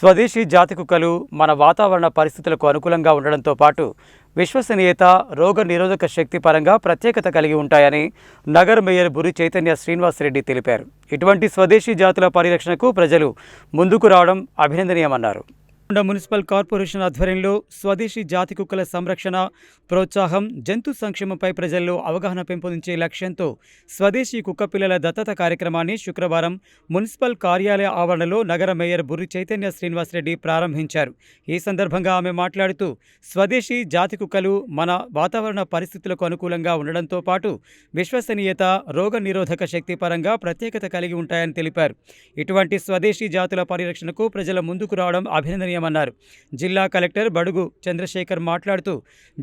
స్వదేశీ జాతి కుక్కలు మన వాతావరణ పరిస్థితులకు అనుకూలంగా ఉండడంతో పాటు విశ్వసనీయత, రోగ నిరోధక శక్తి పరంగా ప్రత్యేకత కలిగి ఉంటాయని నగర మేయర్ బురి చైతన్య శ్రీనివాసరెడ్డి తెలిపారు. ఇటువంటి స్వదేశీ జాతుల పరిరక్షణకు ప్రజలు ముందుకు రావడం అభినందనీయమన్నారు. మున్సిపల్ కార్పొరేషన్ ఆధ్వర్యంలో స్వదేశీ జాతి కుక్కల సంరక్షణ, ప్రోత్సాహం, జంతు సంక్షేమంపై ప్రజల్లో అవగాహన పెంపొందించే లక్ష్యంతో స్వదేశీ కుక్కపిల్లల దత్తత కార్యక్రమాన్ని శుక్రవారం మున్సిపల్ కార్యాలయ ఆవరణలో నగర మేయర్ బుర్రి చైతన్య శ్రీనివాసరెడ్డి ప్రారంభించారు. ఈ సందర్భంగా ఆమె మాట్లాడుతూ స్వదేశీ జాతి కుక్కలు మన వాతావరణ పరిస్థితులకు అనుకూలంగా ఉండడంతో పాటు విశ్వసనీయత, రోగ నిరోధక శక్తి పరంగా ప్రత్యేకత కలిగి ఉంటాయని తెలిపారు. ఇటువంటి స్వదేశీ జాతుల పరిరక్షణకు ప్రజల ముందుకు రావడం అభినందనీయమన్నారు. జిల్లా కలెక్టర్ బడుగు చంద్రశేఖర్ మాట్లాడుతూ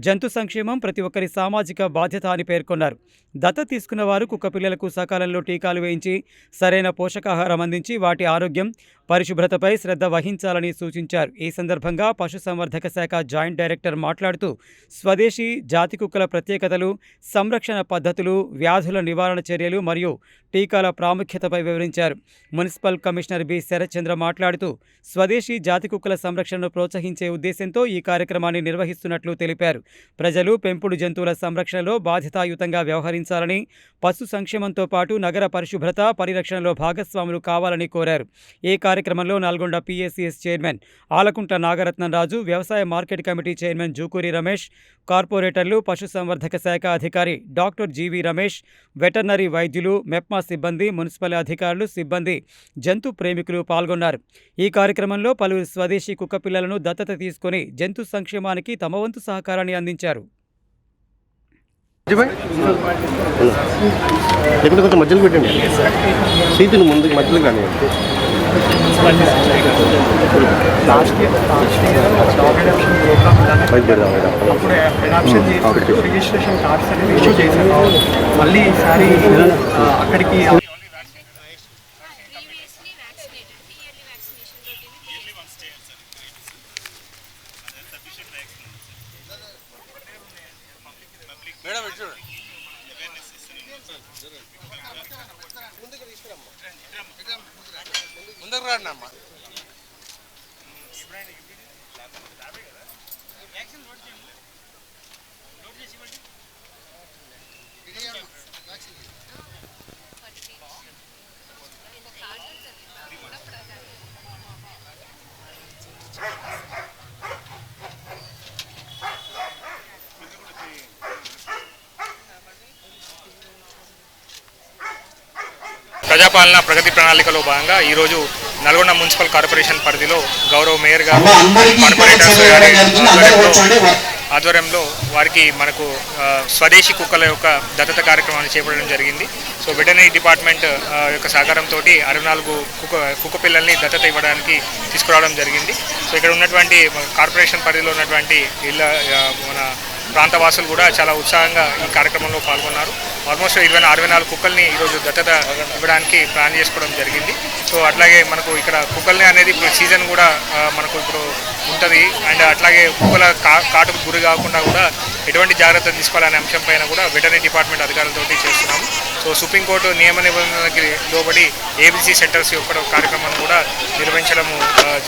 జంతు సంక్షేమం ప్రతి ఒక్కరి సామాజిక బాధ్యత అని పేర్కొన్నారు. దత్తత తీసుకున్న వారు కుక్క పిల్లలకు సకాలంలో టీకాలు వేయించి సరైన పోషకాహారం అందించి వాటి ఆరోగ్యం, పరిశుభ్రతపై శ్రద్ధ వహించాలని సూచించారు. ఈ సందర్భంగా పశుసంవర్ధక శాఖ జాయింట్ డైరెక్టర్ మాట్లాడుతూ స్వదేశీ జాతి కుక్కల ప్రత్యేకతలు, సంరక్షణ పద్ధతులు, వ్యాధుల నివారణ చర్యలు మరియు టీకాల ప్రాముఖ్యతపై వివరించారు. మున్సిపల్ కమిషనర్ బి శరత్చంద్ర మాట్లాడుతూ స్వదేశీ జాతి కుక్కల సంరక్షణను ప్రోత్సహించే ఉద్దేశంతో ఈ కార్యక్రమాన్ని నిర్వహిస్తున్నట్లు తెలిపారు. ప్రజలు పెంపుడు జంతువుల సంరక్షణలో బాధ్యతాయుతంగా వ్యవహరించాలని, పశు సంక్షేమంతో పాటు నగర పరిశుభ్రత, పరిరక్షణలో భాగస్వాములు కావాలని కోరారు. ఈ కార్యక్రమంలో నల్గొండ PACS చైర్మన్ ఆలకుంట నాగరత్నం రాజు, వ్యవసాయ market committee chairman Jukuri Ramesh, కార్పొరేటర్లు, పశుసంవర్ధక శాఖ అధికారి డాక్టర్ జీవి రమేష్, వెటర్నరీ వైద్యులు, మెప్మా సిబ్బంది, మున్సిపల్ అధికారులు, సిబ్బంది, జంతు ప్రేమికులు పాల్గొన్నారు. ఈ కార్యక్రమంలో పలువురు స్వదేశీ కుక్క పిల్లలను దత్తత తీసుకుని జంతు సంక్షేమానికి తమ వంతు సహకారాన్ని అందించారు. కొంచెం మధ్యలో పెట్టండి, సీటును ముందుకు మధ్యలో కానీ. రిజిస్ట్రేషన్ కార్డ్స్ అనేది ఇష్యూ చేశారు. మళ్ళీ ఈసారి అక్కడికి ముందుకు రండి అమ్మా. ప్రజాపాలన ప్రగతి ప్రణాళికలో భాగంగా ఈరోజు నల్గొండ మున్సిపల్ కార్పొరేషన్ పరిధిలో గౌరవ మేయర్ గారు, కార్పొరేటర్స్ ఆధ్వర్యంలో వారికి మనకు స్వదేశీ కుక్కల యొక్క దత్తత కార్యక్రమాన్ని చేపట్టడం జరిగింది. సో వెటర్నరీ డిపార్ట్మెంట్ యొక్క సహకారంతో 64 కుక్క పిల్లల్ని దత్తత ఇవ్వడానికి తీసుకురావడం జరిగింది. సో ఇక్కడ ఉన్నటువంటి కార్పొరేషన్ పరిధిలో ఉన్నటువంటి మన ప్రాంతవాసులు కూడా చాలా ఉత్సాహంగా ఈ కార్యక్రమంలో పాల్గొన్నారు. ఆల్మోస్ట్ 64 కుక్కల్ని ఈరోజు దత్తత ఇవ్వడానికి ప్లాన్ చేసుకోవడం జరిగింది. సో అట్లాగే మనకు ఇక్కడ కుక్కల్ని అనేది ఇప్పుడు సీజన్ కూడా మనకు ఇప్పుడు ఉంటుంది. అండ్ అట్లాగే కుక్కల కాటుకు గురి కాకుండా కూడా ఎటువంటి జాగ్రత్తలు తీసుకోవాలనే అంశం పైన కూడా వెటర్నరీ డిపార్ట్మెంట్ అధికారులతో చేస్తున్నాము. సో సుప్రీంకోర్టు నియమ నిబంధనలకి లోబడి ABC సెంటర్స్ యొక్క కార్యక్రమాన్ని కూడా నిర్వహించడం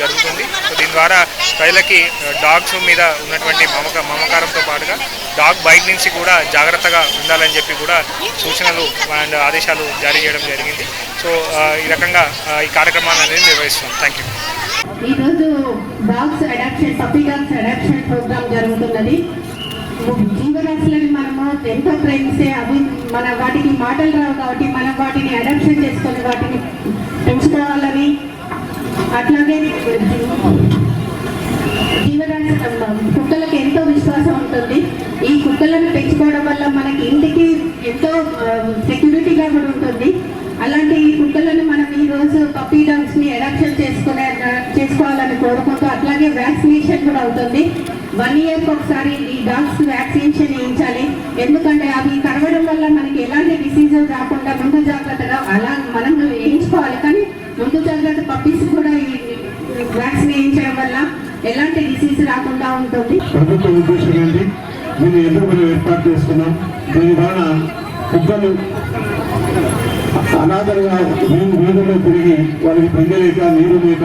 జరుగుతుంది. సో దీని ద్వారా ప్రజలకి డాగ్స్ మీద ఉన్నటువంటి మమకారంతో పాటుగా డాగ్ బైట్ నుంచి కూడా జాగ్రత్తగా ఉండాలని చెప్పి కూడా సూచనలు అండ్ ఆదేశాలు జారీ చేయడం జరిగింది. సో ఈ రకంగా ఈ కార్యక్రమాన్ని అనేది నిర్వహిస్తున్నాం. Thank you. ఈరోజు dogs adoption, puppy dogs adoption programme జరుగుతున్నది. జీవరాశులని మనము ఎంతో ప్రేమిస్తే అవి మన వాటికి మాటలు రావు కాబట్టి మనం వాటిని అడాప్షన్ చేసుకొని వాటిని పెంచుకోవాలని, అట్లాగే జీవరాశి కుక్కలకు ఎంతో విశ్వాసం ఉంటుంది. ఈ కుక్కలను పెంచుకోవడం వల్ల మనకి ఇంటికి ఎంతో సెక్యూరిటీగా కూడా ఉంటుంది. అలాంటి ఈ కుక్కలను మనం ఈరోజు పప్పీ డాగ్స్ని అడాప్షన్ చేసుకోవాలని కోరుకుంటూ, అట్లాగే వ్యాక్సినేషన్ కూడా అవుతుంది. 1 ఇయర్కి ఒకసారి ఈ డాగ్స్ వ్యాక్సినేషన్ వేయించాలి. ఎందుకంటే అవి కరవడం వల్ల మనకి ఎలాంటి డిసీజెస్ రాకుండా ముందు జాగ్రత్తగా అలా మనం వేయించుకోవాలి. కానీ ముందు జాగ్రత్త పప్పీస్ కూడా ఈ వ్యాక్సిన్ వేయించడం వల్ల ఎలాంటి డిసీజ్ రాకుండా ఉంటుంది. ప్రభుత్వ ఉద్దేశం ఏంటి, దీన్ని ఎందుకు మనం ఏర్పాటు చేసుకున్నాం? దీని వలన కుక్కలు అనాథలుగా వీధుల్లో తిరిగి వాళ్ళకి తిండి లేక, నీరు లేక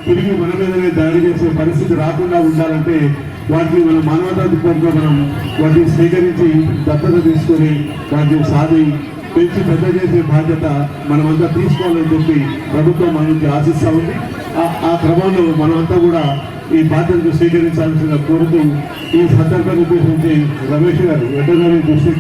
తిరిగి మన మీదనే దాడి చేసే పరిస్థితి రాకుండా ఉండాలంటే వాటిని మన మానవతా దృక్పథంలో మనం వాటిని స్వీకరించి దత్తత తీసుకొని వాటిని సాధి పెంచి పెద్ద చేసే బాధ్యత మనమంతా తీసుకోవాలని చెప్పి ప్రభుత్వం మన నుంచి ఆశిస్తూ ఉంది. ఆ క్రమంలో మనమంతా కూడా ఈ బాధ్యతను స్వీకరించాల్సిన కోరుతూ ఈ సందర్భాన్ని ఉద్దేశించి రమేష్ గారు వెటర్నరీ దృష్టి